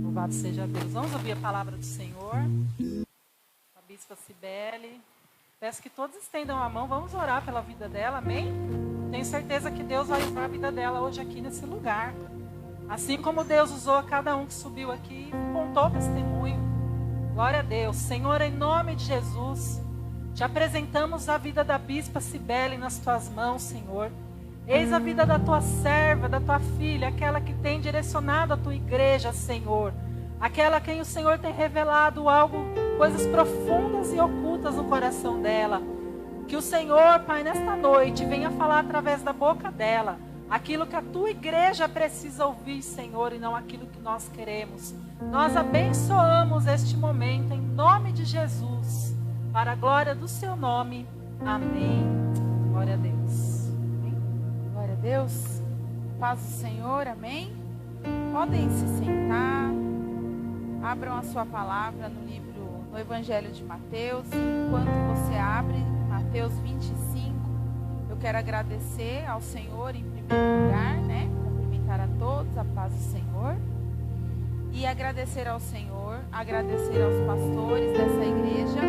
Louvado seja Deus. Vamos ouvir a palavra do Senhor. A Bispa Cibele. Peço que todos estendam a mão. Vamos orar pela vida dela, amém? Tenho certeza que Deus vai usar a vida dela hoje aqui nesse lugar. Assim como Deus usou a cada um que subiu aqui e contou testemunho. Glória a Deus. Senhor, em nome de Jesus, te apresentamos a vida da Bispa Cibele nas tuas mãos, Senhor. Eis a vida da tua serva, da tua filha, aquela que tem direcionado a tua igreja, Senhor. Aquela a quem o Senhor tem revelado coisas profundas e ocultas no coração dela. Que o Senhor, Pai, nesta noite, venha falar através da boca dela aquilo que a tua igreja precisa ouvir, Senhor, e não aquilo que nós queremos. Nós abençoamos este momento em nome de Jesus, para a glória do seu nome. Amém. Glória a Deus. Deus, paz do Senhor, amém? Podem se sentar, abram a sua palavra no Evangelho de Mateus. Enquanto você abre Mateus 25, eu quero agradecer ao Senhor em primeiro lugar, né? Cumprimentar a todos, a paz do Senhor. E agradecer ao Senhor, agradecer aos pastores dessa igreja,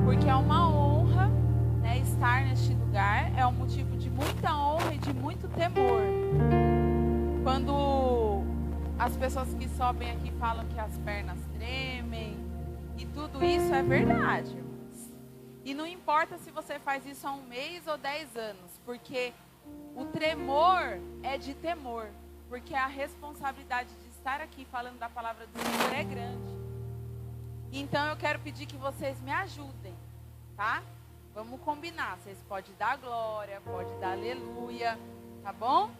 porque é uma honra, né, estar neste lugar, é um motivo de muita honra e de muito temor. Quando as pessoas que sobem aqui falam que as pernas tremem, e tudo isso é verdade, irmãos. E não importa se você faz isso há 1 mês ou 10 anos, porque o tremor é de temor, porque a responsabilidade de estar aqui falando da palavra do Senhor é grande. Então eu quero pedir que vocês me ajudem, tá? Vamos combinar, vocês podem dar glória, podem dar aleluia, tá bom?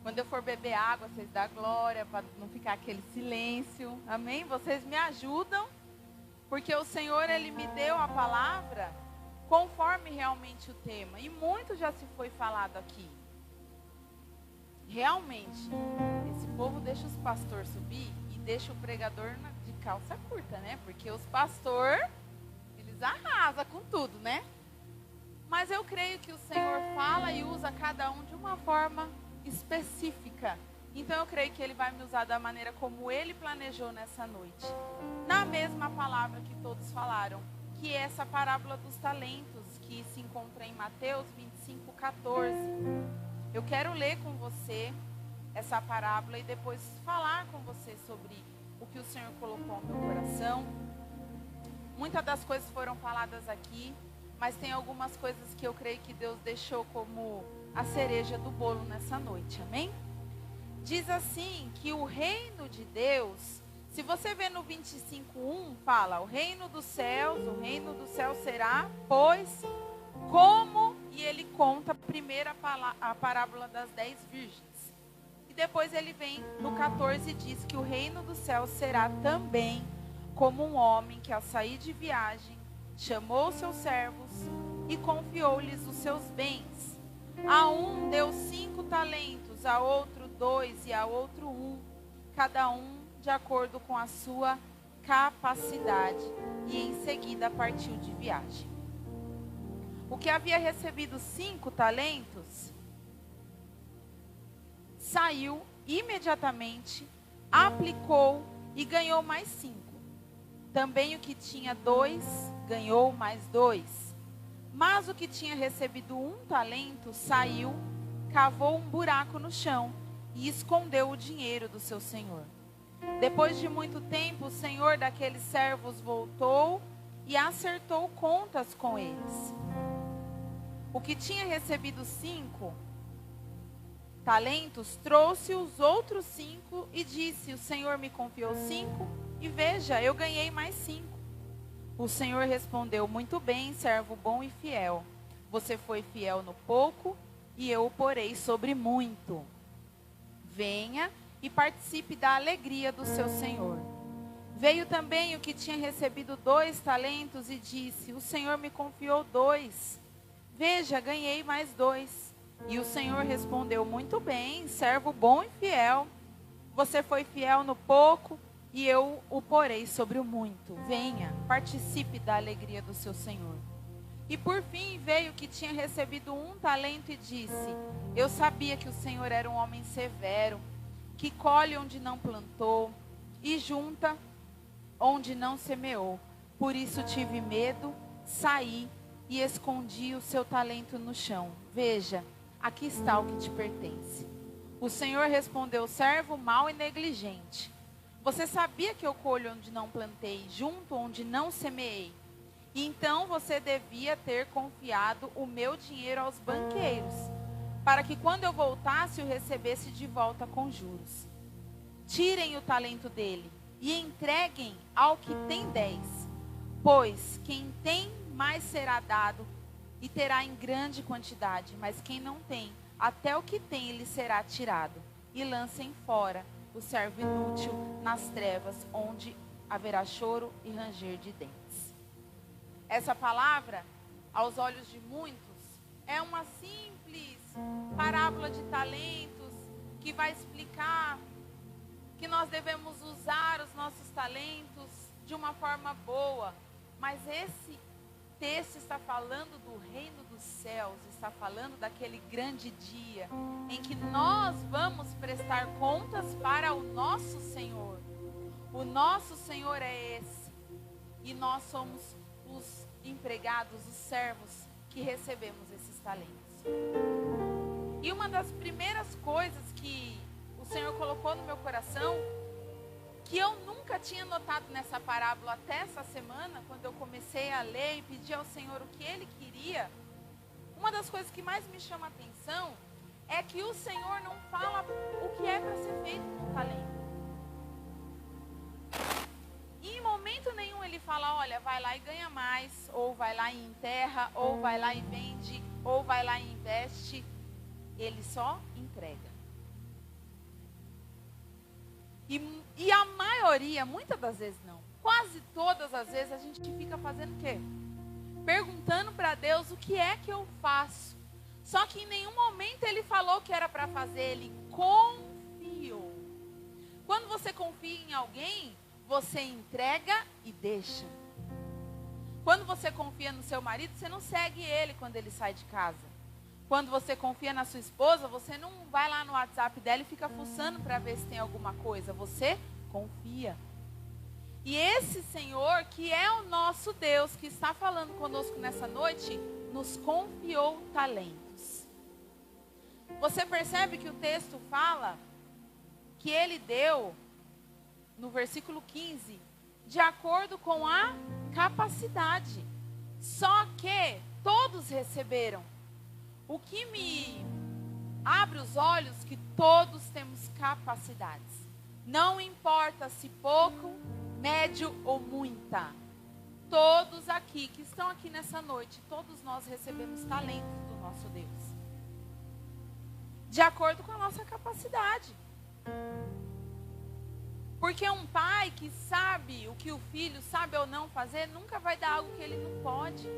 Quando eu for beber água, vocês dão glória, para não ficar aquele silêncio, amém? Vocês me ajudam, porque o Senhor, Ele me deu a palavra conforme realmente o tema. E muito já se foi falado aqui. Realmente, esse povo deixa os pastores subir e deixa o pregador de calça curta, né? Porque os pastores... arrasa com tudo, né? Mas eu creio que o Senhor fala e usa cada um de uma forma específica. Então eu creio que Ele vai me usar da maneira como Ele planejou nessa noite. Na mesma palavra que todos falaram, que é essa parábola dos talentos, que se encontra em Mateus 25:14. Eu quero ler com você essa parábola e depois falar com você sobre o que o Senhor colocou no meu coração. Muitas das coisas foram faladas aqui, mas tem algumas coisas que eu creio que Deus deixou como a cereja do bolo nessa noite, amém? Diz assim que o reino de Deus, se você vê no 25:1, fala, o reino dos céus será, pois, como, e ele conta primeiro a parábola das 10 virgens. E depois ele vem no 14 e diz que o reino dos céus será também como um homem que ao sair de viagem, chamou seus servos e confiou-lhes os seus bens. A um deu 5 talentos, a outro 2 e a outro 1, cada um de acordo com a sua capacidade. E em seguida partiu de viagem. O que havia recebido 5 talentos, saiu imediatamente, aplicou e ganhou mais 5. Também o que tinha 2, ganhou mais 2. Mas o que tinha recebido 1 talento, saiu, cavou um buraco no chão e escondeu o dinheiro do seu senhor. Depois de muito tempo, o senhor daqueles servos voltou e acertou contas com eles. O que tinha recebido 5 talentos, trouxe os outros 5 e disse, o senhor me confiou 5 e veja, eu ganhei mais 5. O senhor respondeu, muito bem, servo bom e fiel. Você foi fiel no pouco e eu o porei sobre muito. Venha e participe da alegria do seu senhor. Veio também o que tinha recebido 2 talentos e disse, o senhor me confiou 2. Veja, ganhei mais 2. E o senhor respondeu, muito bem, servo bom e fiel. Você foi fiel no pouco e eu o porei sobre o muito. Venha, participe da alegria do seu senhor. E por fim veio que tinha recebido 1 talento e disse, eu sabia que o senhor era um homem severo, que colhe onde não plantou e junta onde não semeou. Por isso tive medo, saí e escondi o seu talento no chão. Veja, aqui está o que te pertence. O Senhor respondeu: servo mau e negligente. Você sabia que eu colho onde não plantei, junto onde não semeei? Então você devia ter confiado o meu dinheiro aos banqueiros, para que quando eu voltasse o recebesse de volta com juros. Tirem o talento dele e entreguem ao que tem 10, pois quem tem mais será dado e terá em grande quantidade, mas quem não tem, até o que tem lhe será tirado. E lancem fora o servo inútil nas trevas, onde haverá choro e ranger de dentes. Essa palavra, aos olhos de muitos, é uma simples parábola de talentos que vai explicar que nós devemos usar os nossos talentos de uma forma boa. Mas esse texto está falando do reino dos céus, está falando daquele grande dia em que nós vamos prestar contas para o nosso Senhor. O nosso Senhor é esse. E nós somos os empregados, os servos que recebemos esses talentos. E uma das primeiras coisas que o Senhor colocou no meu coração, que eu nunca tinha notado nessa parábola até essa semana, quando eu comecei a ler e pedir ao Senhor o que Ele queria, uma das coisas que mais me chama a atenção é que o Senhor não fala o que é para ser feito com o talento. E em momento nenhum Ele fala: olha, vai lá e ganha mais, ou vai lá e enterra, ou vai lá e vende, ou vai lá e investe. Ele só entrega. E a maioria, muitas das vezes não, quase todas as vezes a gente fica fazendo o quê? Perguntando para Deus o que é que eu faço. Só que em nenhum momento Ele falou que era para fazer, Ele confiou. Quando você confia em alguém, você entrega e deixa. Quando você confia no seu marido, você não segue ele quando ele sai de casa. Quando você confia na sua esposa, você não vai lá no WhatsApp dela e fica fuçando para ver se tem alguma coisa. Você confia. E esse Senhor, que é o nosso Deus, que está falando conosco nessa noite, nos confiou talentos. Você percebe que o texto fala que Ele deu, no versículo 15, de acordo com a capacidade. Só que todos receberam. O que me abre os olhos que todos temos capacidades. Não importa se pouco, médio ou muita. Todos aqui que estão aqui nessa noite, todos nós recebemos talentos do nosso Deus. De acordo com a nossa capacidade. Porque um pai que sabe o que o filho sabe ou não fazer, nunca vai dar algo que ele não pode.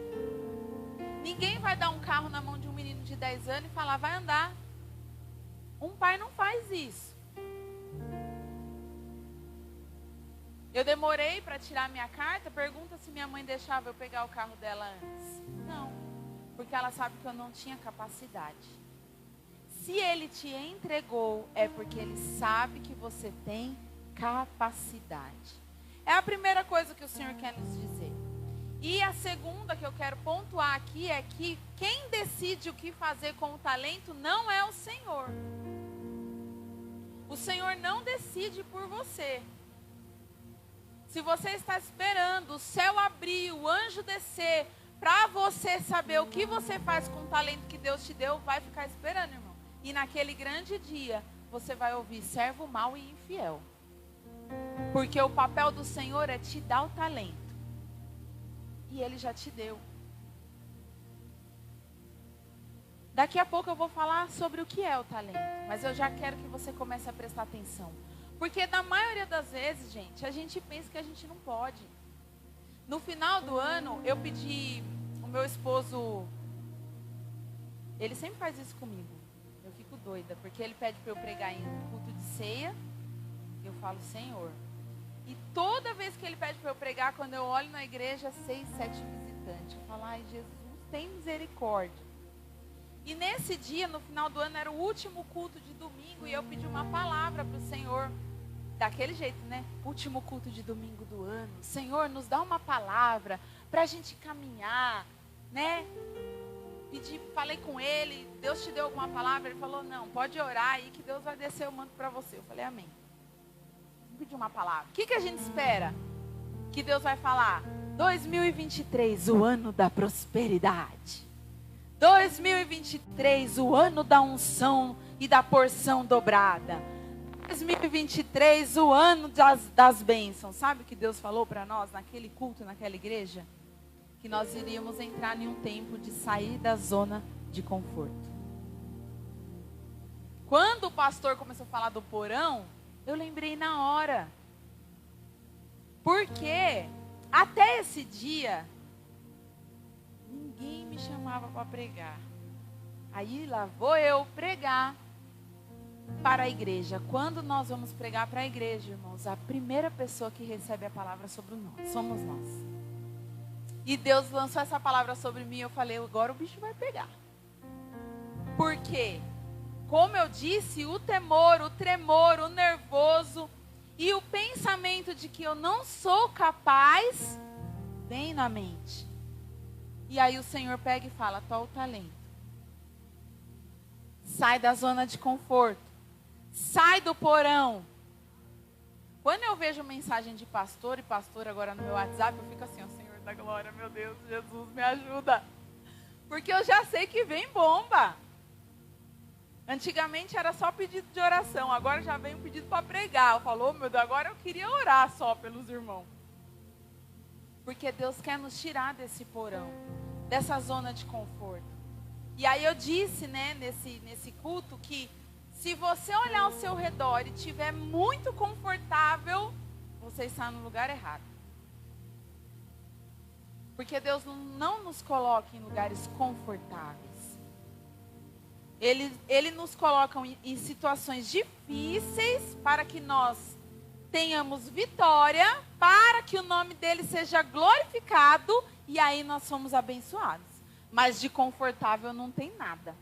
Ninguém vai dar um carro na mão de um menino de 10 anos e falar: vai andar. Um pai não faz isso. Eu demorei para tirar minha carta. Pergunta se minha mãe deixava eu pegar o carro dela antes. Não, porque ela sabe que eu não tinha capacidade. Se Ele te entregou, é porque Ele sabe que você tem capacidade. É a primeira coisa que o Senhor quer nos dizer. E a segunda que eu quero pontuar aqui é que quem decide o que fazer com o talento não é o Senhor. O Senhor não decide por você. Se você está esperando o céu abrir, o anjo descer, para você saber o que você faz com o talento que Deus te deu, vai ficar esperando, irmão. E naquele grande dia, você vai ouvir: servo mau e infiel. Porque o papel do Senhor é te dar o talento. E Ele já te deu. Daqui a pouco eu vou falar sobre o que é o talento. Mas eu já quero que você comece a prestar atenção. Porque na maioria das vezes, gente, a gente pensa que a gente não pode. No final do ano, eu pedi, o meu esposo, ele sempre faz isso comigo. Eu fico doida, porque ele pede para eu pregar em culto de ceia. Eu falo: Senhor. E toda vez que ele pede para eu pregar, quando eu olho na igreja, 6, 7 visitantes. Eu falo: ai, Jesus, tem misericórdia. E nesse dia, no final do ano, era o último culto de domingo. E eu pedi uma palavra para o Senhor. daquele jeito, né? Último culto de domingo do ano. Senhor, nos dá uma palavra para a gente caminhar, né? Falei com ele, Deus te deu alguma palavra? Ele falou, não, pode orar aí que Deus vai descer o manto para você. Eu falei, amém. Vou pedir uma palavra. O que a gente espera que Deus vai falar? 2023, o ano da prosperidade. 2023, o ano da unção e da porção dobrada. 2023, o ano das bênçãos. Sabe o que Deus falou para nós naquele culto, naquela igreja? Que nós iríamos entrar em um tempo de sair da zona de conforto. Quando o pastor começou a falar do porão, eu lembrei na hora. Porque até esse dia, ninguém me chamava para pregar. Aí lá vou eu pregar para a igreja. Quando nós vamos pregar para a igreja, irmãos, a primeira pessoa que recebe a palavra sobre nós, somos nós. E Deus lançou essa palavra sobre mim, eu falei, agora o bicho vai pegar. Por quê? Como eu disse, o temor, o tremor, o nervoso e o pensamento de que eu não sou capaz, vem na mente. E aí o Senhor pega e fala, toma o talento. Sai da zona de conforto. Sai do porão. Quando eu vejo mensagem de pastor e pastora agora no meu WhatsApp, eu fico assim, ó, Senhor da glória, meu Deus, Jesus, me ajuda. Porque eu já sei que vem bomba. Antigamente era só pedido de oração, agora já vem um pedido para pregar. Eu falo, oh, meu Deus, agora eu queria orar só pelos irmãos. Porque Deus quer nos tirar desse porão, dessa zona de conforto. E aí eu disse, né, nesse culto, que se você olhar ao seu redor e estiver muito confortável, você está no lugar errado. Porque Deus não nos coloca em lugares confortáveis. Ele nos coloca em situações difíceis para que nós tenhamos vitória, para que o nome dele seja glorificado e aí nós somos abençoados. Mas de confortável não tem nada.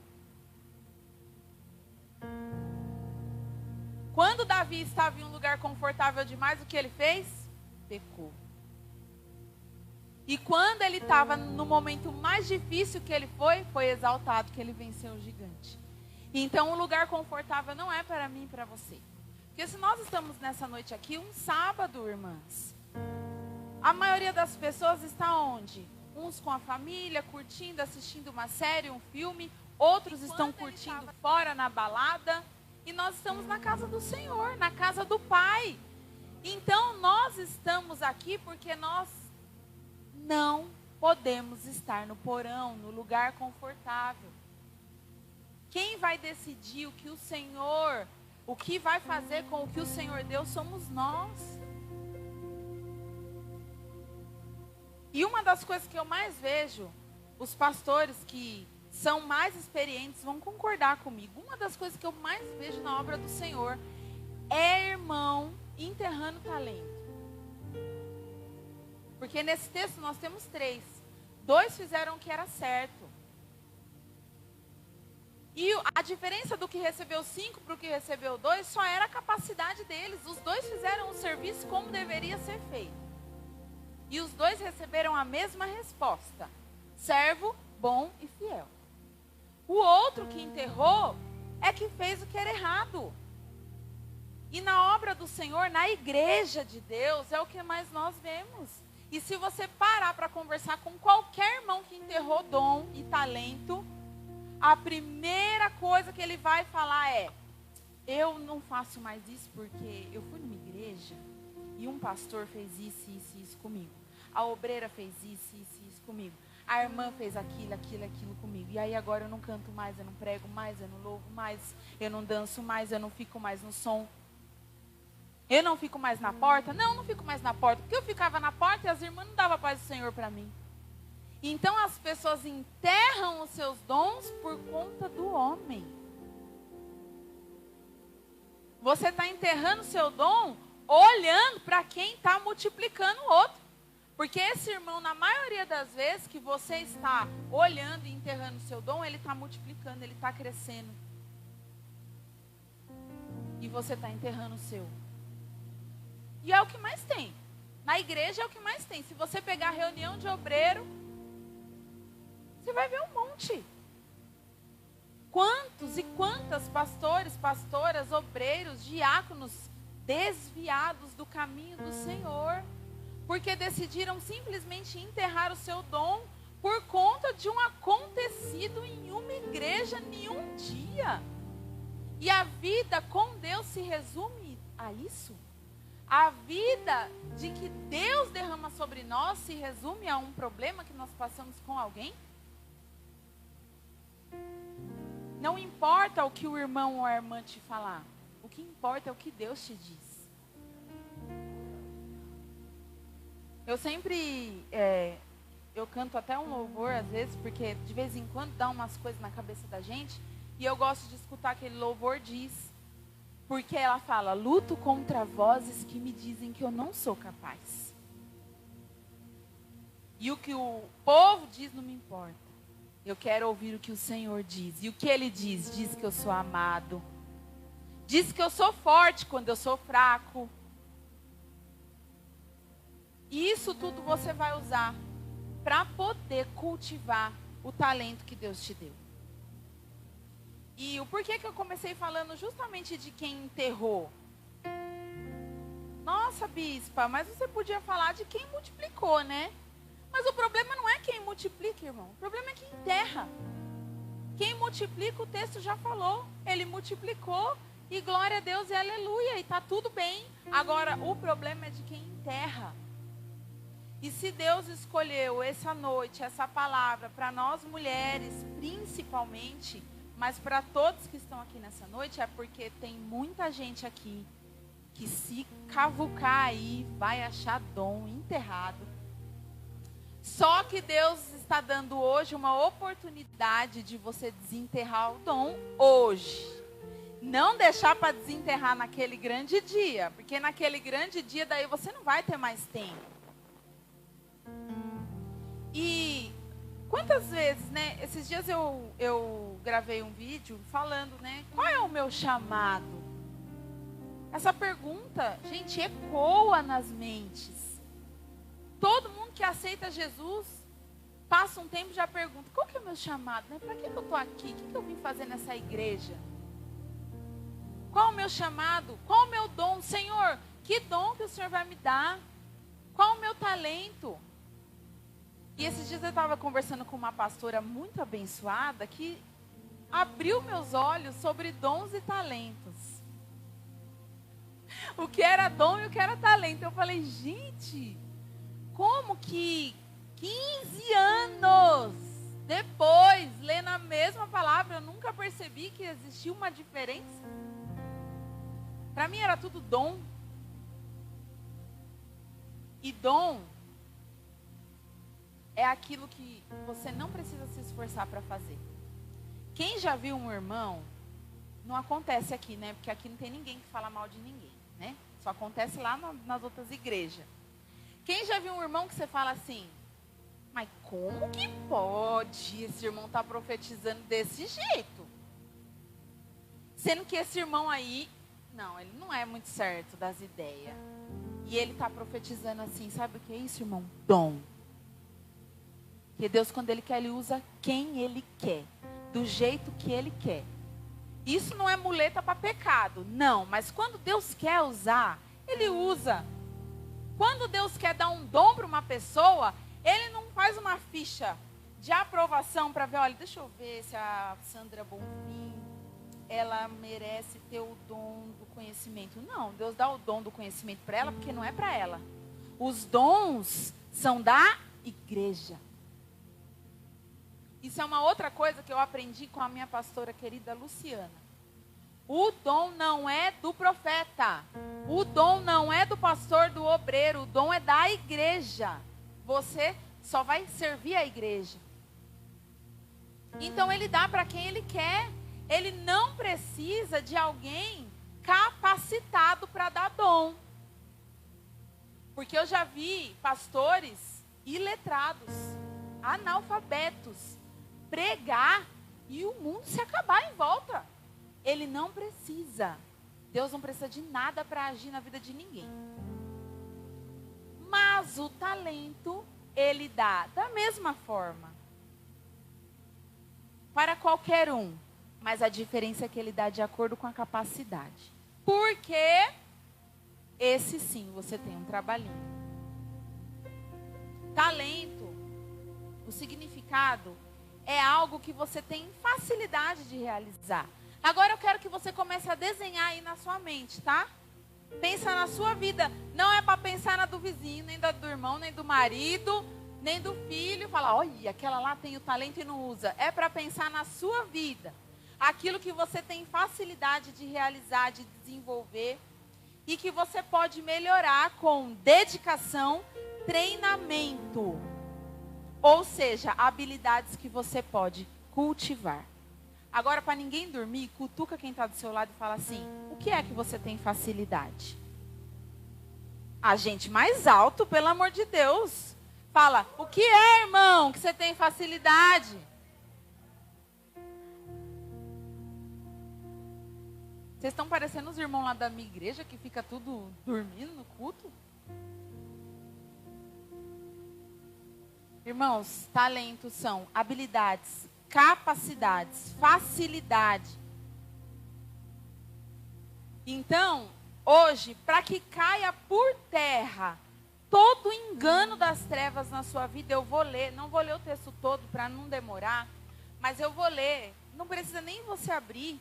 Quando Davi estava em um lugar confortável demais, o que ele fez? Pecou. E quando ele estava no momento mais difícil que ele foi exaltado, que ele venceu o gigante. Então o lugar confortável não é para mim e para você. Porque se nós estamos nessa noite aqui, um sábado, irmãs, a maioria das pessoas está onde? Uns com a família, curtindo, assistindo uma série, um filme. Outros estão curtindo fora na balada. E nós estamos na casa do Senhor, na casa do Pai. Então nós estamos aqui porque nós não podemos estar no porão, no lugar confortável. Quem vai decidir o que o Senhor, o que vai fazer com o que o Senhor deu, somos nós. E uma das coisas que eu mais vejo, os pastores que são mais experientes vão concordar comigo. Uma das coisas que eu mais vejo na obra do Senhor é irmão enterrando talento. Porque nesse texto nós temos 3. 2 fizeram o que era certo. E a diferença do que recebeu 5 para o que recebeu 2 só era a capacidade deles. Os 2 fizeram o serviço como deveria ser feito. E os 2 receberam a mesma resposta. Servo, bom e fiel. O outro que enterrou é que fez o que era errado. E na obra do Senhor, na igreja de Deus, é o que mais nós vemos. E se você parar para conversar com qualquer irmão que enterrou dom e talento, a primeira coisa que ele vai falar é: eu não faço mais isso porque eu fui numa igreja e um pastor fez isso, isso e isso comigo. A obreira fez isso, isso e isso comigo. A irmã fez aquilo, aquilo, aquilo comigo. E aí agora eu não canto mais, eu não prego mais, eu não louvo mais, eu não danço mais, eu não fico mais no som. Eu não fico mais na porta? Não fico mais na porta. Porque eu ficava na porta e as irmãs não davam a paz do Senhor para mim. Então as pessoas enterram os seus dons por conta do homem. Você está enterrando o seu dom olhando para quem está multiplicando o outro. Porque esse irmão, na maioria das vezes que você está olhando e enterrando o seu dom, ele está multiplicando, ele está crescendo. E você está enterrando o seu. E é o que mais tem. Na igreja é o que mais tem. Se você pegar reunião de obreiro, você vai ver um monte. Quantos e quantas pastores, pastoras, obreiros, diáconos desviados do caminho do Senhor, porque decidiram simplesmente enterrar o seu dom por conta de um acontecido em uma igreja em um dia. E a vida com Deus se resume a isso? A vida de que Deus derrama sobre nós se resume a um problema que nós passamos com alguém? Não importa o que o irmão ou a irmã te falar. O que importa é o que Deus te diz. Eu sempre... eu canto até um louvor às vezes, porque de vez em quando dá umas coisas na cabeça da gente. E eu gosto de escutar aquele louvor diz. Porque ela fala, luto contra vozes que me dizem que eu não sou capaz. E o que o povo diz não me importa. Eu quero ouvir o que o Senhor diz. E o que Ele diz? Diz que eu sou amado. Diz que eu sou forte quando eu sou fraco. E isso tudo você vai usar para poder cultivar o talento que Deus te deu. E o porquê que eu comecei falando justamente de quem enterrou? Nossa, bispa, mas você podia falar de quem multiplicou, né? Mas o problema não é quem multiplica, irmão. O problema é quem enterra. Quem multiplica, o texto já falou. Ele multiplicou e glória a Deus e aleluia. E está tudo bem. Agora, o problema é de quem enterra. E se Deus escolheu essa noite, essa palavra, para nós mulheres, principalmente, mas para todos que estão aqui nessa noite, é porque tem muita gente aqui que se cavucar aí, vai achar dom enterrado. Só que Deus está dando hoje uma oportunidade de você desenterrar o dom hoje. Não deixar para desenterrar naquele grande dia. Porque naquele grande dia daí você não vai ter mais tempo. E quantas vezes, né? Esses dias eu gravei um vídeo falando, né? Qual é o meu chamado? Essa pergunta, gente, ecoa nas mentes. Todo mundo que aceita Jesus, passa um tempo e já pergunta, qual que é o meu chamado? Né? Para que eu estou aqui? O que eu vim fazer nessa igreja? Qual o meu chamado? Qual o meu dom? Senhor, que dom que o Senhor vai me dar? Qual o meu talento? E esses dias eu estava conversando com uma pastora muito abençoada que abriu meus olhos sobre dons e talentos. O que era dom e o que era talento. Eu falei, gente... Como que 15 anos depois, lendo a mesma palavra, eu nunca percebi que existia uma diferença? Para mim era tudo dom. E dom é aquilo que você não precisa se esforçar para fazer. Quem já viu um irmão, não acontece aqui, né? Porque aqui não tem ninguém que fala mal de ninguém, né? Só acontece lá nas outras igrejas. Quem já viu um irmão que você fala assim, mas como que pode esse irmão estar profetizando desse jeito? Sendo que esse irmão aí, não, ele não é muito certo das ideias. E ele está profetizando assim, sabe o que é isso, irmão? Dom. Porque Deus, quando Ele quer, Ele usa quem Ele quer, do jeito que Ele quer. Isso não é muleta para pecado, não. Mas quando Deus quer usar, Ele usa. Quando Deus quer dar um dom para uma pessoa, Ele não faz uma ficha de aprovação para ver, olha, deixa eu ver se a Sandra Bonfim, ela merece ter o dom do conhecimento. Não, Deus dá o dom do conhecimento para ela, porque não é para ela. Os dons são da igreja. Isso é uma outra coisa que eu aprendi com a minha pastora querida Luciana. O dom não é do profeta. O dom não é do pastor, do obreiro. O dom é da igreja. Você só vai servir a igreja. Então Ele dá para quem Ele quer. Ele não precisa de alguém capacitado para dar dom. Porque eu já vi pastores iletrados, analfabetos, pregar e o mundo se acabar em volta. Ele não precisa. Deus não precisa de nada para agir na vida de ninguém. Mas o talento, ele dá da mesma forma para qualquer um. Mas a diferença é que ele dá de acordo com a capacidade. Porque esse sim, você tem um trabalhinho. Talento, o significado é algo que você tem facilidade de realizar. Agora eu quero que você comece a desenhar aí na sua mente, tá? Pensa na sua vida. Não é para pensar na do vizinho, nem da do irmão, nem do marido, nem do filho. Falar, olha, aquela lá tem o talento e não usa. É para pensar na sua vida. Aquilo que você tem facilidade de realizar, de desenvolver. E que você pode melhorar com dedicação, treinamento. Ou seja, habilidades que você pode cultivar. Agora, para ninguém dormir, cutuca quem está do seu lado e fala assim, o que é que você tem facilidade? A gente mais alto, pelo amor de Deus. Fala, o que é, irmão, que você tem facilidade? Vocês estão parecendo os irmãos lá da minha igreja, que fica tudo dormindo no culto? Irmãos, talentos são habilidades, capacidades, facilidade. Então, hoje, para que caia por terra todo o engano das trevas na sua vida, eu vou ler, não vou ler o texto todo para não demorar, mas eu vou ler, não precisa nem você abrir,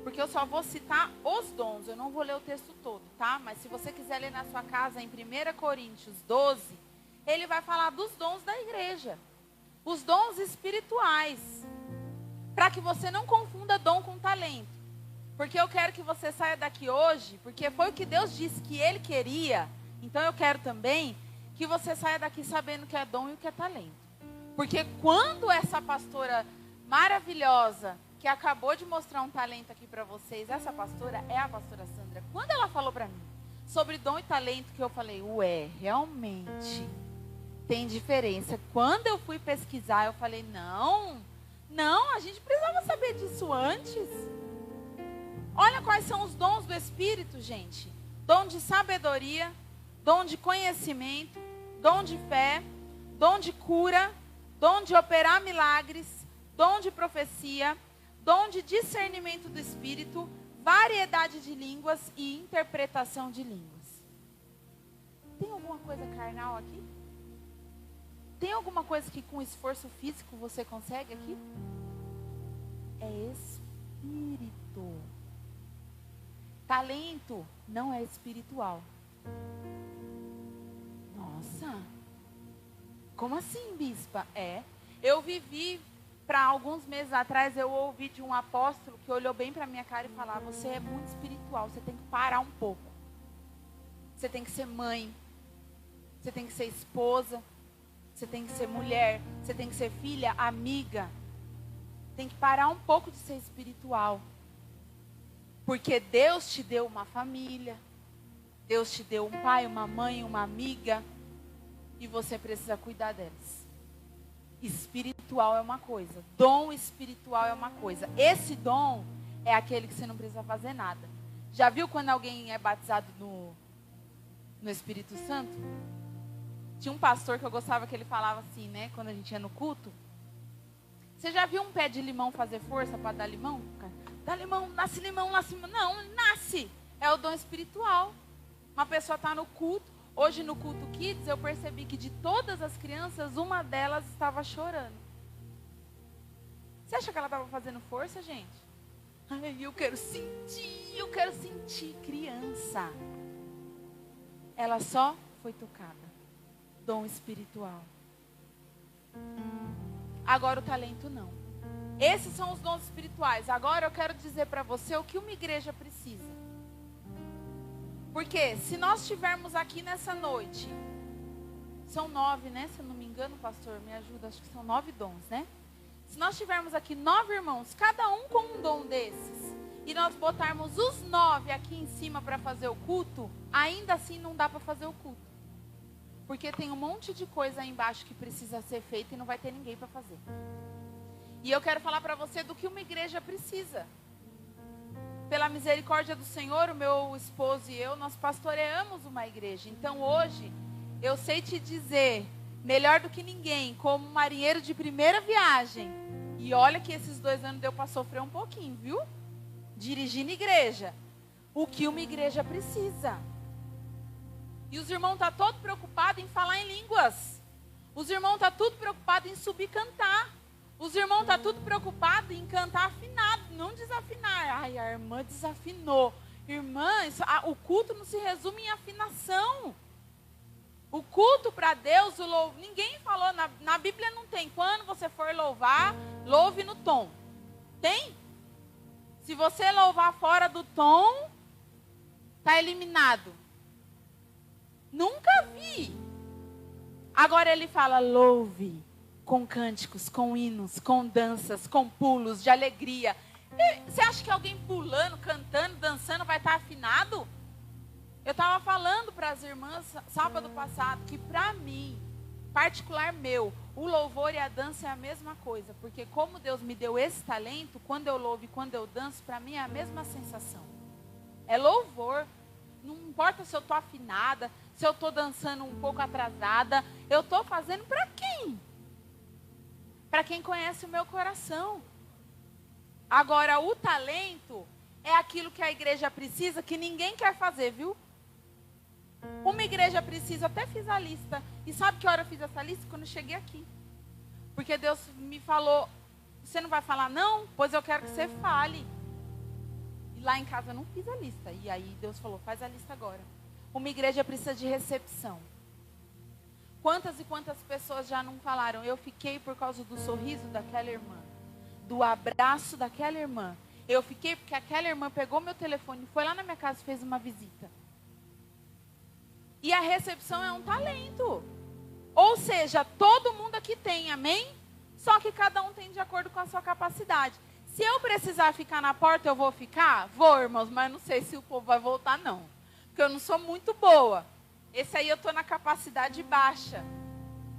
porque eu só vou citar os dons, eu não vou ler o texto todo, tá? Mas se você quiser ler na sua casa em 1 Coríntios 12, ele vai falar dos dons da igreja. Os dons espirituais. Para que você não confunda dom com talento. Porque eu quero que você saia daqui hoje, porque foi o que Deus disse que Ele queria. Então eu quero também que você saia daqui sabendo o que é dom e o que é talento. Porque quando essa pastora maravilhosa, que acabou de mostrar um talento aqui para vocês, essa pastora é a pastora Sandra. Quando ela falou para mim sobre dom e talento, que eu falei, ué, realmente tem diferença. Quando eu fui pesquisar, eu falei, não, a gente precisava saber disso antes. Olha quais são os dons do Espírito, gente. Dom de sabedoria, dom de conhecimento, dom de fé, dom de cura, dom de operar milagres, dom de profecia, dom de discernimento do Espírito, variedade de línguas e interpretação de línguas. Tem alguma coisa carnal aqui? Tem alguma coisa que com esforço físico você consegue aqui? É espírito. Talento não é espiritual. Nossa. Como assim, bispa? Eu vivi, para alguns meses atrás, eu ouvi de um apóstolo que olhou bem para minha cara e falou, você é muito espiritual, você tem que parar um pouco. Você tem que ser mãe. Você tem que ser esposa. Você tem que ser mulher, você tem que ser filha, amiga. Tem que parar um pouco de ser espiritual. Porque Deus te deu uma família. Deus te deu um pai, uma mãe, uma amiga. E você precisa cuidar delas. Espiritual é uma coisa. Dom espiritual é uma coisa. Esse dom é aquele que você não precisa fazer nada. Já viu quando alguém é batizado no Espírito Santo? Tinha um pastor que eu gostava que ele falava assim, né? Quando a gente ia no culto. Você já viu um pé de limão fazer força para dar limão? Dá limão, nasce limão, nasce limão. Não, ele nasce. É o dom espiritual. Uma pessoa está no culto. Hoje no culto Kids eu percebi que de todas as crianças, uma delas estava chorando. Você acha que ela estava fazendo força, gente? Ai, eu quero sentir criança. Ela só foi tocada. Dom espiritual. Agora o talento não. Esses são os dons espirituais. Agora eu quero dizer para você o que uma igreja precisa. Porque se nós estivermos aqui nessa noite, são 9, né? Se eu não me engano, pastor, me ajuda, acho que são 9 dons, né? Se nós tivermos aqui 9 irmãos, cada um com um dom desses, e nós botarmos os 9 aqui em cima para fazer o culto, ainda assim não dá para fazer o culto. Porque tem um monte de coisa aí embaixo que precisa ser feita e não vai ter ninguém para fazer. E eu quero falar para você do que uma igreja precisa. Pela misericórdia do Senhor, o meu esposo e eu, nós pastoreamos uma igreja. Então hoje, eu sei te dizer, melhor do que ninguém, como marinheiro de primeira viagem. E olha que esses 2 anos deu para sofrer um pouquinho, viu? Dirigindo igreja. O que uma igreja precisa. E os irmãos estão todos preocupados em falar em línguas. Os irmãos estão tudo preocupados em subir e cantar. Os irmãos estão tudo preocupados em cantar afinado, não desafinar. Ai, a irmã desafinou. Irmã, o culto não se resume em afinação. O culto para Deus, ninguém falou, na Bíblia não tem. Quando você for louvar, louve no tom. Tem? Se você louvar fora do tom, está eliminado. Nunca vi. Agora ele fala, louve com cânticos, com hinos, com danças, com pulos de alegria. Você acha que alguém pulando, cantando, dançando vai estar afinado? Eu estava falando para as irmãs sábado passado que para mim, particular meu, o louvor e a dança é a mesma coisa. Porque como Deus me deu esse talento, quando eu louvo e quando eu danço, para mim é a mesma sensação. É louvor. Não importa se eu estou afinada, se eu estou dançando um pouco atrasada. Eu estou fazendo para quem? Para quem conhece o meu coração. Agora, o talento é aquilo que a igreja precisa, que ninguém quer fazer, viu? Uma igreja precisa, até fiz a lista. E sabe que hora eu fiz essa lista? Quando eu cheguei aqui. Porque Deus me falou, você não vai falar não? Pois eu quero que você fale. E lá em casa eu não fiz a lista. E aí Deus falou, faz a lista agora. Uma igreja precisa de recepção. Quantas e quantas pessoas já não falaram, eu fiquei por causa do sorriso daquela irmã, do abraço daquela irmã. Eu fiquei porque aquela irmã pegou meu telefone, foi lá na minha casa e fez uma visita. E a recepção é um talento. Ou seja, todo mundo aqui tem, amém? Só que cada um tem de acordo com a sua capacidade. Se eu precisar ficar na porta, eu vou ficar? Vou, irmãos, mas não sei se o povo vai voltar, não. Porque eu não sou muito boa. Esse aí eu estou na capacidade baixa.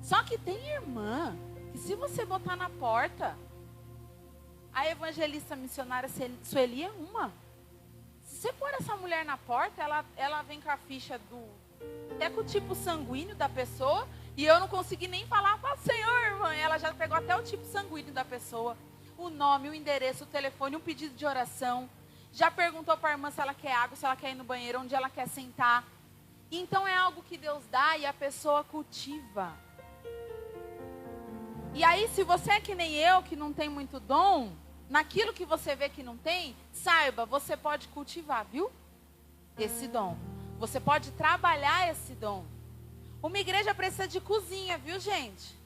Só que tem irmã que se você botar na porta, a evangelista missionária Sueli é uma. Se você pôr essa mulher na porta, ela vem com a ficha até com o tipo sanguíneo da pessoa, e eu não consegui nem falar para o Senhor, irmã. Ela já pegou até o tipo sanguíneo da pessoa, o nome, o endereço, o telefone, um pedido de oração. Já perguntou para a irmã se ela quer água, se ela quer ir no banheiro, onde ela quer sentar. Então é algo que Deus dá e a pessoa cultiva. E aí, se você é que nem eu, que não tem muito dom, naquilo que você vê que não tem, saiba, você pode cultivar, viu? Esse dom. Você pode trabalhar esse dom. Uma igreja precisa de cozinha, viu, gente?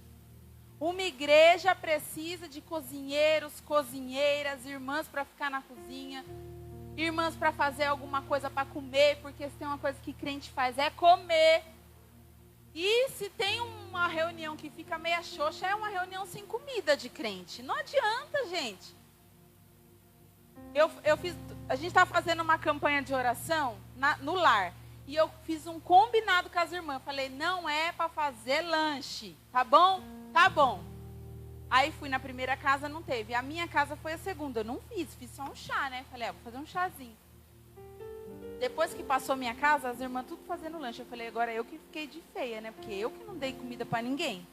Uma igreja precisa de cozinheiros, cozinheiras, irmãs para ficar na cozinha, irmãs para fazer alguma coisa para comer, porque se tem uma coisa que crente faz é comer. E se tem uma reunião que fica meia xoxa, é uma reunião sem comida de crente. Não adianta, gente. A gente está fazendo uma campanha de oração no lar. E eu fiz um combinado com as irmãs. Falei, não é para fazer lanche. Tá bom? Tá bom. Aí fui na primeira casa, não teve. A minha casa foi a segunda. Eu não fiz só um chá, né? Falei, vou fazer um chazinho. Depois que passou a minha casa, as irmãs tudo fazendo lanche. Eu falei, agora eu que fiquei de feia, né? Porque eu que não dei comida para ninguém.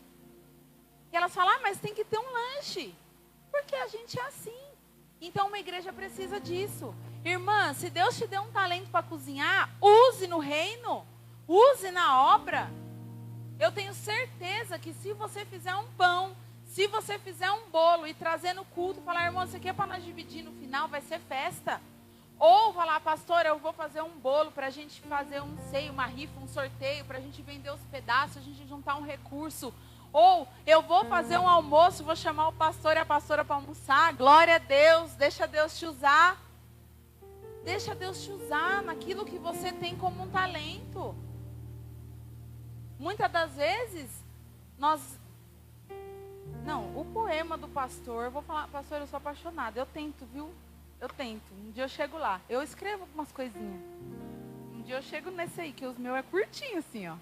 E elas falaram, mas tem que ter um lanche. Porque a gente é assim. Então uma igreja precisa disso. Irmã, se Deus te deu um talento para cozinhar, use no reino. Use na obra. Eu tenho certeza que se você fizer um pão, se você fizer um bolo e trazer no culto, falar, irmão, isso aqui é para nós dividir no final, vai ser festa. Ou falar, pastor, eu vou fazer um bolo para a gente fazer um seio, uma rifa, um sorteio, para a gente vender os pedaços, a gente juntar um recurso. Ou eu vou fazer um almoço, vou chamar o pastor e a pastora para almoçar. Glória a Deus, deixa Deus te usar. Deixa Deus te usar naquilo que você tem como um talento. Muitas das vezes, o poema do pastor, eu vou falar, pastor, eu sou apaixonada. Eu tento, viu? Eu tento. Um dia eu chego lá. Eu escrevo algumas coisinhas. Um dia eu chego nesse aí, que os meus é curtinho assim, ó.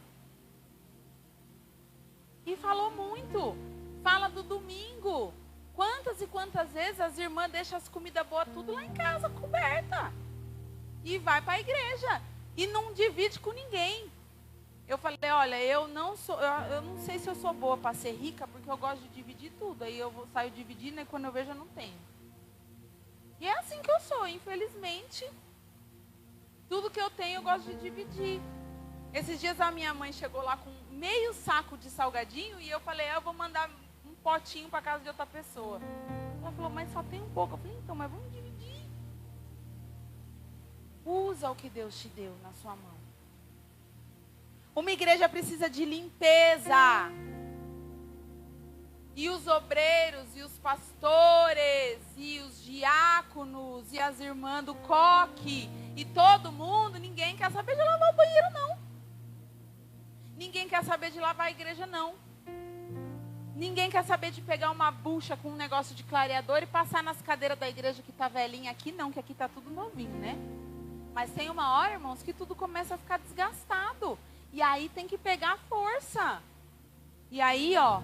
E falou muito. Fala do domingo. Quantas e quantas vezes as irmãs deixam as comidas boas tudo lá em casa, coberta. E vai para a igreja. E não divide com ninguém. Eu falei, olha, eu não sei se eu sou boa para ser rica, porque eu gosto de dividir tudo. Aí eu saio dividindo e quando eu vejo eu não tenho. E é assim que eu sou, infelizmente. Tudo que eu tenho eu gosto de dividir. Esses dias a minha mãe chegou lá com meio saco de salgadinho e eu falei, eu vou mandar um potinho para casa de outra pessoa. Ela falou, mas só tem um pouco. Eu falei, então, mas vamos dividir. Usa o que Deus te deu na sua mão. Uma igreja precisa de limpeza. E os obreiros, e os pastores, e os diáconos, e as irmãs do coque, e todo mundo, ninguém quer saber de lavar o banheiro, não. Ninguém quer saber de lavar a igreja, não. Ninguém quer saber de pegar uma bucha com um negócio de clareador e passar nas cadeiras da igreja que está velhinha aqui, não, que aqui está tudo novinho, né? Mas tem uma hora, irmãos, que tudo começa a ficar desgastado. E aí tem que pegar força. E aí, ó.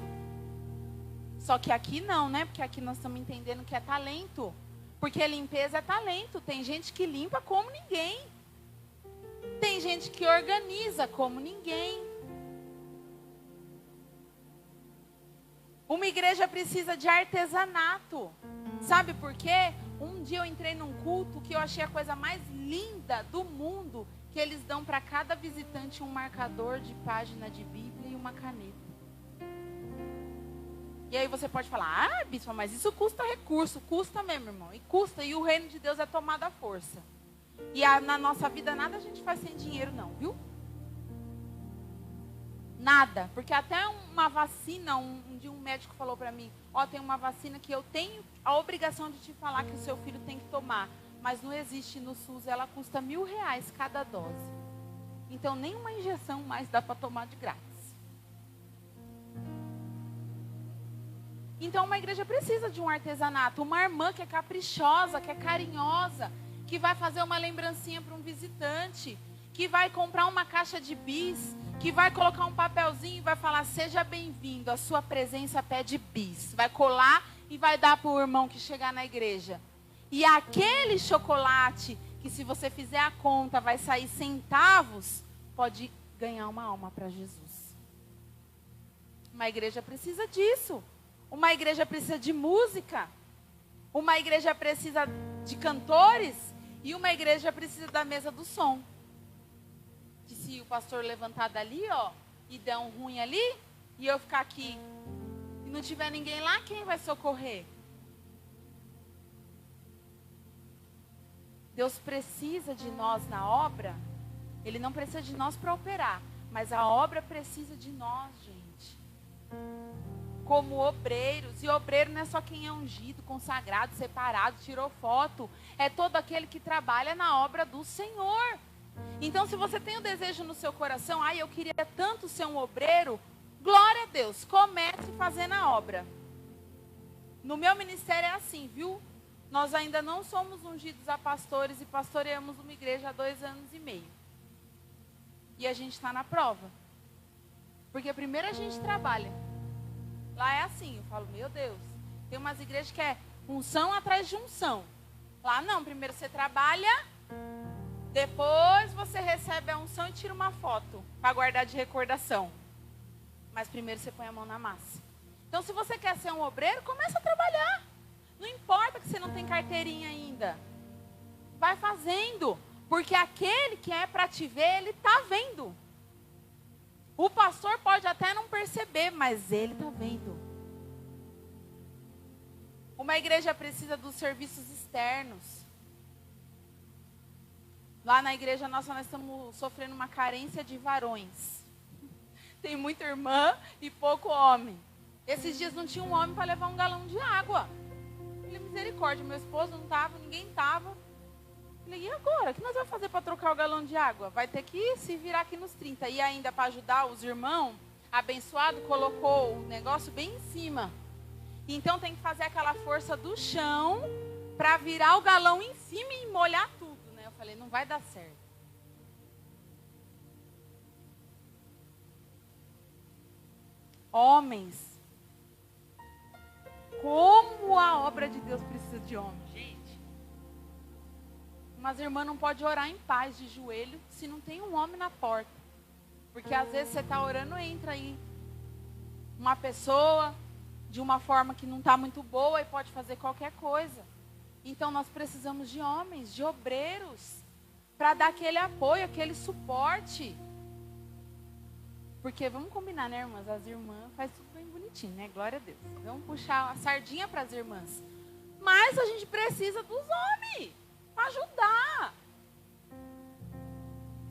Só que aqui não, né? Porque aqui nós estamos entendendo que é talento. Porque limpeza é talento. Tem gente que limpa como ninguém. Tem gente que organiza como ninguém. Uma igreja precisa de artesanato. Sabe por quê? Um dia eu entrei num culto que eu achei a coisa mais linda do mundo. Que eles dão para cada visitante um marcador de página de Bíblia e uma caneta. E aí você pode falar, ah, bispo, mas isso custa recurso. Custa mesmo, irmão. E custa, e o reino de Deus é tomado à força. E na nossa vida nada a gente faz sem dinheiro não, viu? Nada. Porque até uma vacina, um dia um médico falou para mim, ó, tem uma vacina que eu tenho a obrigação de te falar que o seu filho tem que tomar. Mas não existe no SUS, ela custa R$1.000 cada dose. Então nem uma injeção mais dá para tomar de grátis. Então uma igreja precisa de um artesanato, uma irmã que é caprichosa, que é carinhosa, que vai fazer uma lembrancinha para um visitante, que vai comprar uma caixa de bis, que vai colocar um papelzinho e vai falar, seja bem-vindo, a sua presença pede bis. Vai colar e vai dar para o irmão que chegar na igreja. E aquele chocolate, que se você fizer a conta vai sair centavos, pode ganhar uma alma para Jesus. Uma igreja precisa disso. Uma igreja precisa de música. Uma igreja precisa de cantores. E uma igreja precisa da mesa do som. Que se o pastor levantar dali, ó, e der um ruim ali, e eu ficar aqui, e não tiver ninguém lá, quem vai socorrer? Deus precisa de nós na obra. Ele não precisa de nós para operar. Mas a obra precisa de nós, gente. Como obreiros. E obreiro não é só quem é ungido, consagrado, separado, tirou foto. É todo aquele que trabalha na obra do Senhor. Então, se você tem o desejo no seu coração, eu queria tanto ser um obreiro, glória a Deus, comece fazendo a obra. No meu ministério é assim, viu? Nós ainda não somos ungidos a pastores e pastoreamos uma igreja há 2 anos e meio. E a gente está na prova. Porque primeiro a gente trabalha. Lá é assim, eu falo, meu Deus, tem umas igrejas que é unção atrás de unção. Lá não, primeiro você trabalha, depois você recebe a unção e tira uma foto para guardar de recordação. Mas primeiro você põe a mão na massa. Então se você quer ser um obreiro, começa a trabalhar. Não importa que você não tem carteirinha ainda. Vai fazendo. Porque aquele que é para te ver, ele está vendo. O pastor pode até não perceber, mas ele está vendo. Uma igreja precisa dos serviços externos. Lá na igreja nossa, nós estamos sofrendo uma carência de varões. Tem muita irmã e pouco homem. Esses dias não tinha um homem para levar um galão de água. Falei, misericórdia, meu esposo não estava, ninguém estava. Falei, e agora? O que nós vamos fazer para trocar o galão de água? Vai ter que se virar aqui nos 30. E ainda para ajudar os irmãos, abençoado, colocou o negócio bem em cima. Então tem que fazer aquela força do chão para virar o galão em cima e molhar tudo, né? Eu falei, não vai dar certo. Homens. Como a obra de Deus precisa de homem, gente. Mas a irmã não pode orar em paz de joelho se não tem um homem na porta. Porque às vezes você está orando, entra aí uma pessoa de uma forma que não está muito boa e pode fazer qualquer coisa. Então nós precisamos de homens, de obreiros, para dar aquele apoio, aquele suporte. Porque vamos combinar, né, irmãs? As irmãs fazem tudo bem bonitinho, né? Glória a Deus. Vamos puxar a sardinha para as irmãs. Mas a gente precisa dos homens para ajudar.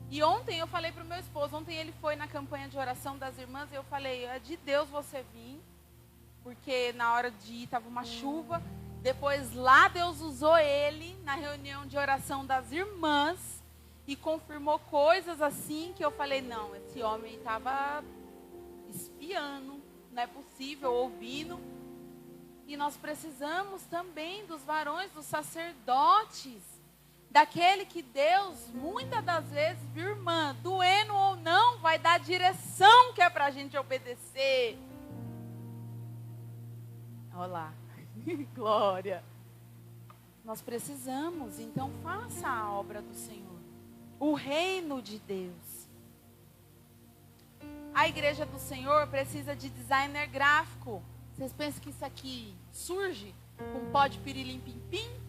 E ontem eu falei para o meu esposo, ontem ele foi na campanha de oração das irmãs, e eu falei, é de Deus você vir, porque na hora de ir estava uma chuva. Depois lá Deus usou ele na reunião de oração das irmãs e confirmou coisas assim que eu falei, não, esse homem estava espiando, não é possível, ouvindo. E nós precisamos também dos varões, dos sacerdotes, daquele que Deus, muitas das vezes, viu, irmã, doendo ou não, vai dar a direção que é para a gente obedecer. Olha lá, glória. Nós precisamos, então faça a obra do Senhor, o reino de Deus. A igreja do Senhor precisa de designer gráfico. Vocês pensam que isso aqui surge com pó de pirilim-pim-pim?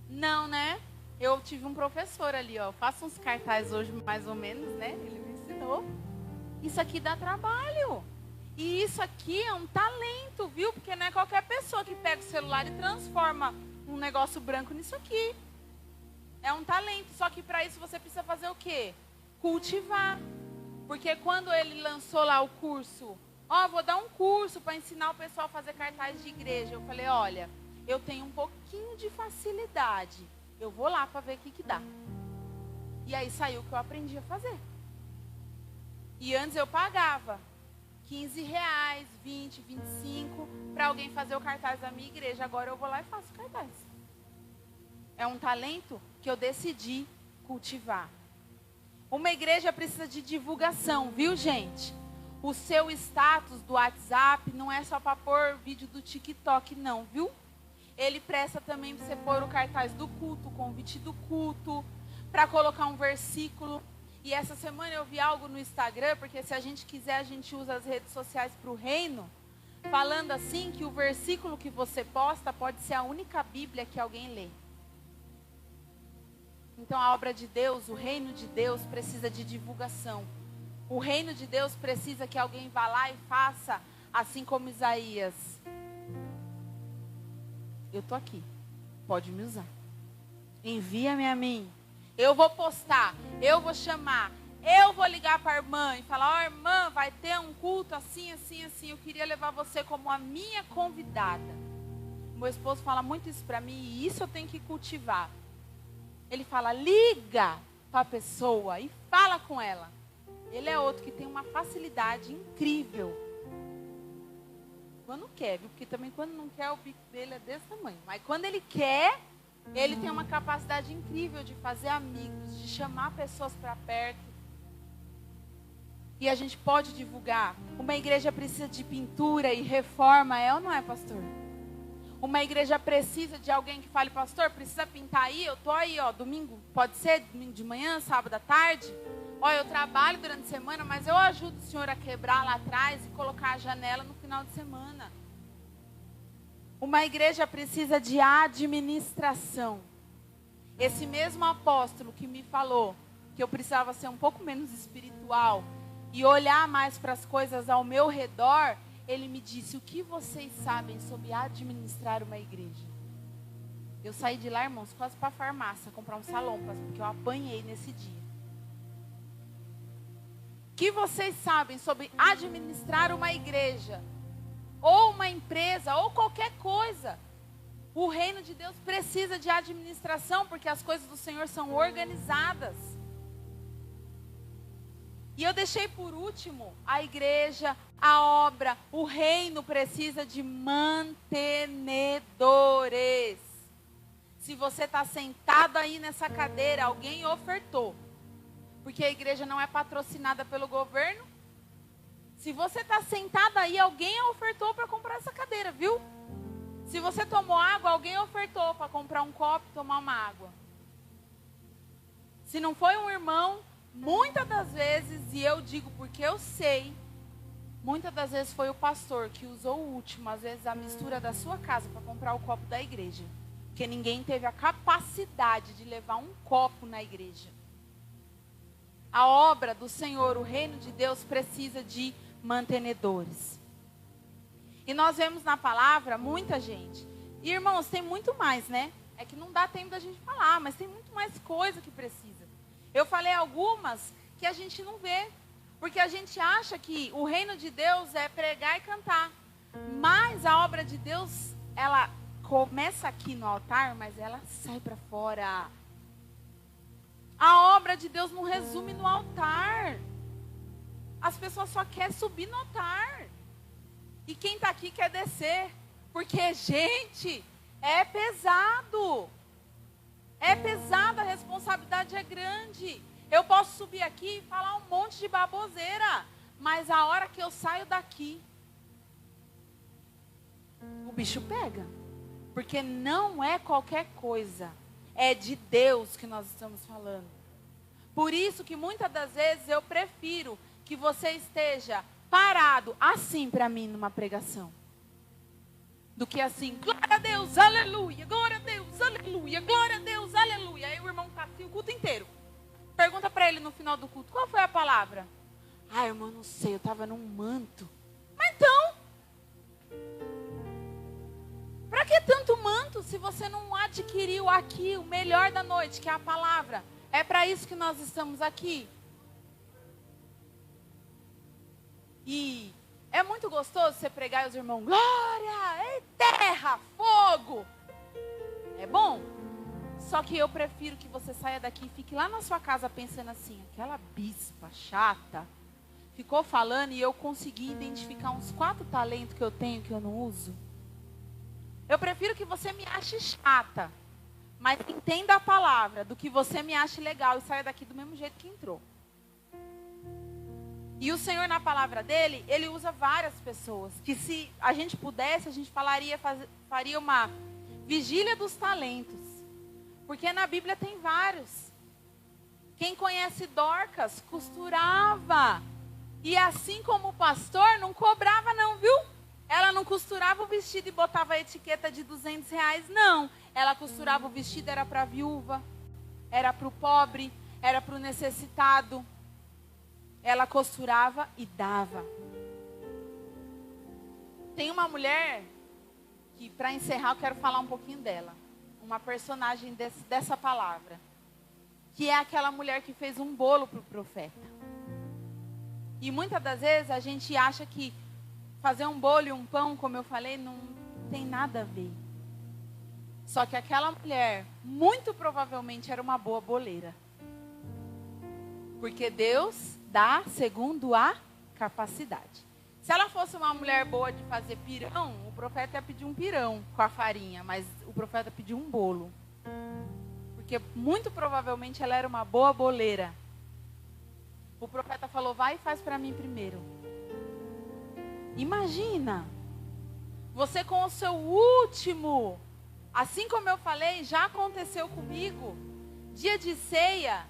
Não, né? Eu tive um professor ali, ó. Faço uns cartazes hoje, mais ou menos, né? Ele me ensinou. Isso aqui dá trabalho. E isso aqui é um talento, viu? Porque não é qualquer pessoa que pega o celular e transforma um negócio branco nisso aqui. É um talento. Só que para isso você precisa fazer o quê? Cultivar. Porque quando ele lançou lá o curso, ó, vou dar um curso para ensinar o pessoal a fazer cartaz de igreja. Eu falei, olha, eu tenho um pouquinho de facilidade. Eu vou lá para ver o que dá. E aí saiu o que eu aprendi a fazer. E antes eu pagava R$15, 20, 25 para alguém fazer o cartaz da minha igreja. Agora eu vou lá e faço o cartaz. É um talento que eu decidi cultivar. Uma igreja precisa de divulgação, viu, gente? O seu status do WhatsApp não é só para pôr vídeo do TikTok, não, viu? Ele presta também para você pôr o cartaz do culto, o convite do culto, para colocar um versículo. E essa semana eu vi algo no Instagram, porque se a gente quiser, a gente usa as redes sociais para o reino, falando assim que o versículo que você posta pode ser a única Bíblia que alguém lê. Então a obra de Deus, o reino de Deus precisa de divulgação. O reino de Deus precisa que alguém vá lá e faça assim como Isaías. Eu tô aqui, pode me usar. Envia-me a mim. Eu vou postar, eu vou chamar, eu vou ligar para a irmã e falar, ó, irmã, vai ter um culto assim, assim, assim. Eu queria levar você como a minha convidada. Meu esposo fala muito isso para mim e isso eu tenho que cultivar. Ele fala, liga para a pessoa e fala com ela. Ele é outro que tem uma facilidade incrível. Quando quer, viu? Porque também quando não quer, o bico dele é desse tamanho. Mas quando ele quer, ele tem uma capacidade incrível de fazer amigos, de chamar pessoas para perto. E a gente pode divulgar. Uma igreja precisa de pintura e reforma, é ou não é, pastor? Uma igreja precisa de alguém que fale, pastor, precisa pintar aí? Eu tô aí, ó, domingo, pode ser domingo de manhã, sábado à tarde? Ó, eu trabalho durante a semana, mas eu ajudo o senhor a quebrar lá atrás e colocar a janela no final de semana. Uma igreja precisa de administração. Esse mesmo apóstolo que me falou que eu precisava ser um pouco menos espiritual e olhar mais para as coisas ao meu redor, ele me disse, o que vocês sabem sobre administrar uma igreja? Eu saí de lá, irmãos, quase para a farmácia, comprar um salompas, porque eu apanhei nesse dia. O que vocês sabem sobre administrar uma igreja? Ou uma empresa, ou qualquer coisa. O reino de Deus precisa de administração, porque as coisas do Senhor são organizadas. E eu deixei por último, a igreja, a obra, o reino precisa de mantenedores. Se você está sentado aí nessa cadeira, alguém ofertou. Porque a igreja não é patrocinada pelo governo. Se você está sentado aí, alguém ofertou para comprar essa cadeira, viu? Se você tomou água, alguém ofertou para comprar um copo e tomar uma água. Se não foi um irmão, Muitas das vezes, e eu digo porque eu sei, muitas das vezes foi o pastor que usou o último, às vezes a mistura da sua casa para comprar o copo da igreja. Porque ninguém teve a capacidade de levar um copo na igreja. A obra do Senhor, o reino de Deus, precisa de mantenedores. E nós vemos na palavra muita gente. E irmãos, tem muito mais, né? É que não dá tempo da gente falar, mas tem muito mais coisa que precisa. Eu falei algumas que a gente não vê. Porque a gente acha que o reino de Deus é pregar e cantar. Mas a obra de Deus, ela começa aqui no altar, mas ela sai para fora. A obra de Deus não resume no altar. As pessoas só querem subir no altar. E quem está aqui quer descer. Porque, gente, é pesado. É pesado, a responsabilidade é grande. Eu posso subir aqui e falar um monte de baboseira. Mas a hora que eu saio daqui, o bicho pega. Porque não é qualquer coisa. É de Deus que nós estamos falando. Por isso que muitas das vezes eu prefiro que você esteja parado assim para mim numa pregação. Do que assim, glória a Deus, aleluia, glória a Deus, aleluia, glória a Deus, aleluia. Aí o irmão está assim o culto inteiro. Pergunta para ele no final do culto, qual foi a palavra? Ah, irmão, não sei, eu estava num manto. Mas então, para que tanto manto se você não adquiriu aqui o melhor da noite, que é a palavra? É para isso que nós estamos aqui. E é muito gostoso você pregar e os irmãos, glória, terra, fogo. É bom. Só que eu prefiro que você saia daqui e fique lá na sua casa pensando assim, aquela bispa chata ficou falando e eu consegui identificar uns 4 talentos que eu tenho que eu não uso. Eu prefiro que você me ache chata, mas entenda a palavra, do que você me ache legal e saia daqui do mesmo jeito que entrou. E o Senhor, na palavra dele, ele usa várias pessoas. Que se a gente pudesse, a gente faria uma vigília dos talentos. Porque na Bíblia tem vários. Quem conhece Dorcas, costurava. E assim como o pastor, não cobrava não, viu? Ela não costurava o vestido e botava a etiqueta de R$200, não. Ela costurava o vestido, era para a viúva, era para o pobre, era para o necessitado. Ela costurava e dava. Tem uma mulher que, para encerrar, eu quero falar um pouquinho dela. Uma personagem dessa palavra. Que é aquela mulher que fez um bolo para o profeta. E muitas das vezes a gente acha que fazer um bolo e um pão, como eu falei, não tem nada a ver. Só que aquela mulher, muito provavelmente, era uma boa boleira. Porque Deus dá segundo a capacidade. Se ela fosse uma mulher boa de fazer pirão, o profeta ia pedir um pirão com a farinha, mas o profeta pediu um bolo. Porque muito provavelmente ela era uma boa boleira. O profeta falou, vai e faz para mim primeiro. Imagina, você com o seu último, assim como eu falei, já aconteceu comigo, dia de ceia,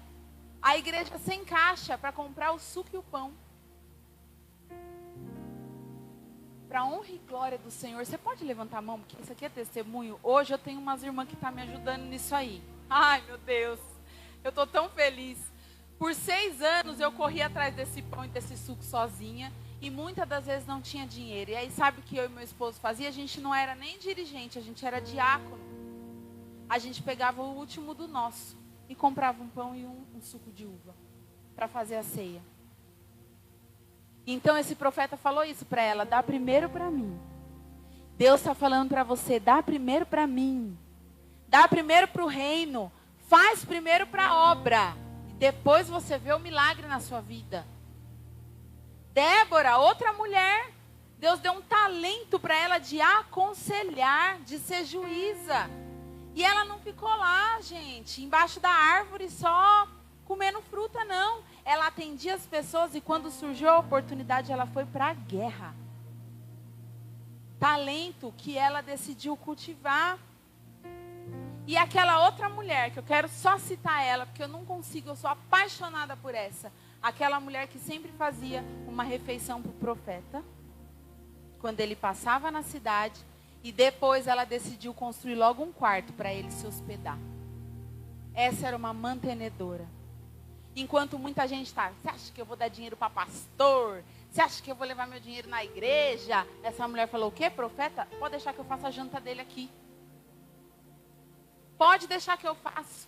a igreja sem caixa para comprar o suco e o pão. Para honra e glória do Senhor, você pode levantar a mão, porque isso aqui é testemunho. Hoje eu tenho umas irmãs que estão me ajudando nisso aí. Ai, meu Deus, eu estou tão feliz. Por 6 anos eu corri atrás desse pão e desse suco sozinha. E muitas das vezes não tinha dinheiro. E aí sabe o que eu e meu esposo fazia? A gente não era nem dirigente, a gente era diácono. A gente pegava o último do nosso e comprava um pão e um suco de uva para fazer a ceia. Então esse profeta falou isso para ela, dá primeiro para mim. Deus está falando para você, dá primeiro para mim. Dá primeiro para o reino. Faz primeiro para a obra. E depois você vê o milagre na sua vida. Débora, outra mulher, Deus deu um talento para ela de aconselhar, de ser juíza. E ela não ficou lá, gente, embaixo da árvore só comendo fruta, não. Ela atendia as pessoas e quando surgiu a oportunidade, ela foi para a guerra. Talento que ela decidiu cultivar. E aquela outra mulher, que eu quero só citar ela, porque eu não consigo, eu sou apaixonada apaixonada por essa. Aquela mulher que sempre fazia uma refeição para o profeta, quando ele passava na cidade, e depois ela decidiu construir logo um quarto para ele se hospedar. Essa era uma mantenedora. Enquanto muita gente está, você acha que eu vou dar dinheiro para pastor? Você acha que eu vou levar meu dinheiro na igreja? Essa mulher falou, o quê, profeta? Pode deixar que eu faça a janta dele aqui. Pode deixar que eu faça.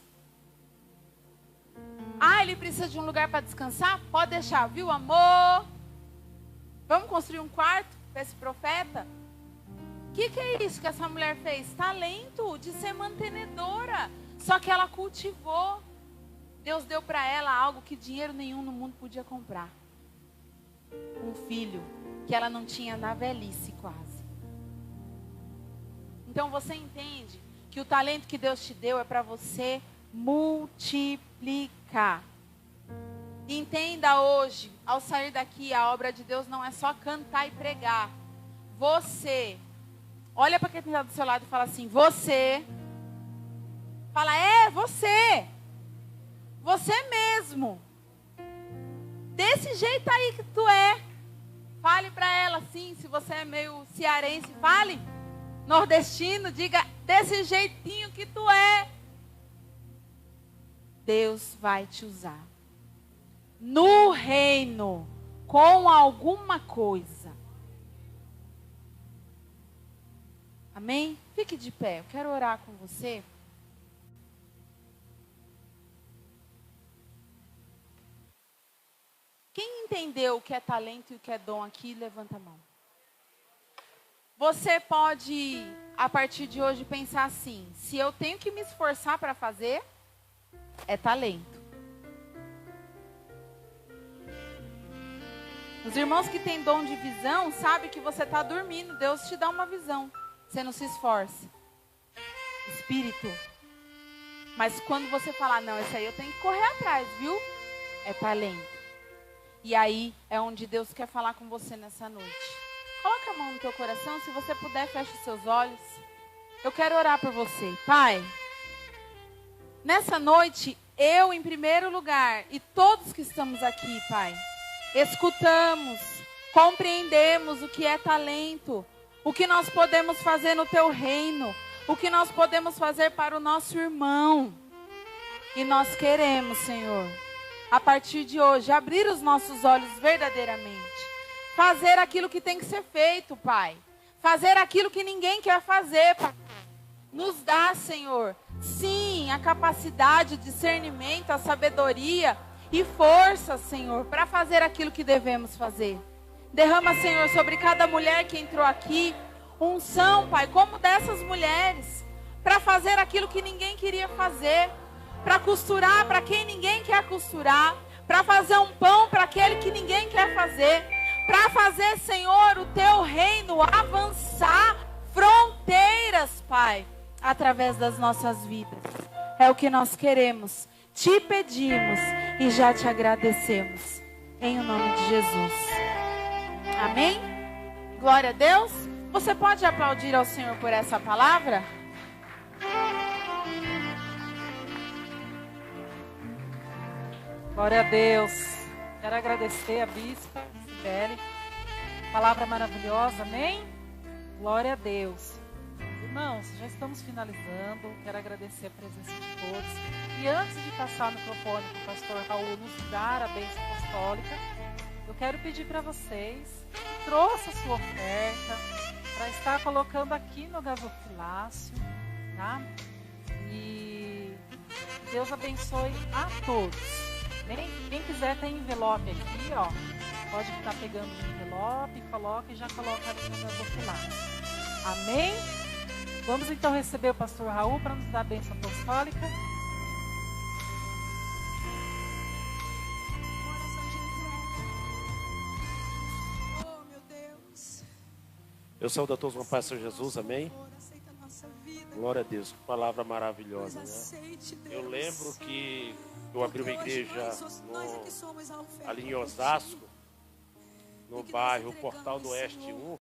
Ah, ele precisa de um lugar para descansar? Pode deixar, viu, amor? Vamos construir um quarto para esse profeta? O que é isso que essa mulher fez? Talento de ser mantenedora. Só que ela cultivou. Deus deu para ela algo que dinheiro nenhum no mundo podia comprar. Um filho que ela não tinha na velhice quase. Então você entende que o talento que Deus te deu é para você multiplicar. Entenda hoje, ao sair daqui, a obra de Deus não é só cantar e pregar. Você, olha para quem está do seu lado e fala assim, você. Fala, você. Você mesmo. Desse jeito aí que tu é. Fale para ela assim, se você é meio cearense, fale. Nordestino, diga, desse jeitinho que tu é. Deus vai te usar. No reino, com alguma coisa. Amém? Fique de pé, eu quero orar com você. Quem entendeu o que é talento e o que é dom aqui, levanta a mão. Você pode, a partir de hoje, pensar assim, se eu tenho que me esforçar para fazer, é talento. Os irmãos que têm dom de visão, sabem que você está dormindo, Deus te dá uma visão. Você não se esforça. Espírito. Mas quando você falar, não, esse aí eu tenho que correr atrás, viu? É talento. E aí é onde Deus quer falar com você nessa noite. Coloca a mão no teu coração, se você puder, feche os seus olhos. Eu quero orar por você. Pai, nessa noite, eu em primeiro lugar, e todos que estamos aqui, Pai, escutamos, compreendemos o que é talento, o que nós podemos fazer no teu reino, o que nós podemos fazer para o nosso irmão. E nós queremos, Senhor, a partir de hoje, abrir os nossos olhos verdadeiramente. Fazer aquilo que tem que ser feito, Pai. Fazer aquilo que ninguém quer fazer, Pai. Nos dá, Senhor, sim, a capacidade, o discernimento, a sabedoria e força, Senhor, para fazer aquilo que devemos fazer. Derrama, Senhor, sobre cada mulher que entrou aqui, unção, Pai, como dessas mulheres, para fazer aquilo que ninguém queria fazer. Para costurar para quem ninguém quer costurar, para fazer um pão para aquele que ninguém quer fazer, para fazer, Senhor, o teu reino avançar fronteiras, Pai, através das nossas vidas. É o que nós queremos, te pedimos e já te agradecemos, em o nome de Jesus. Amém? Glória a Deus. Você pode aplaudir ao Senhor por essa palavra? Glória a Deus. Quero agradecer a Bispa Cibele. Palavra maravilhosa, amém? Glória a Deus. Irmãos, já estamos finalizando. Quero agradecer a presença de todos. E antes de passar o microfone para o pastor Raul nos dar a bênção apostólica, eu quero pedir para vocês, trouxe a sua oferta, para estar colocando aqui no gasofilácio, tá? E Deus abençoe a todos. Quem quiser tem envelope aqui, ó. Pode estar pegando o envelope, coloca e já coloca ali no gasofilácio. Amém? Vamos então receber o pastor Raul para nos dar a bênção apostólica. Oh, meu Deus. Eu saúdo a todos com a paz do Senhor Jesus, amém? Glória a Deus, que palavra maravilhosa, né? Eu lembro que eu abri uma igreja ali em Osasco, no bairro Portal do Oeste 1.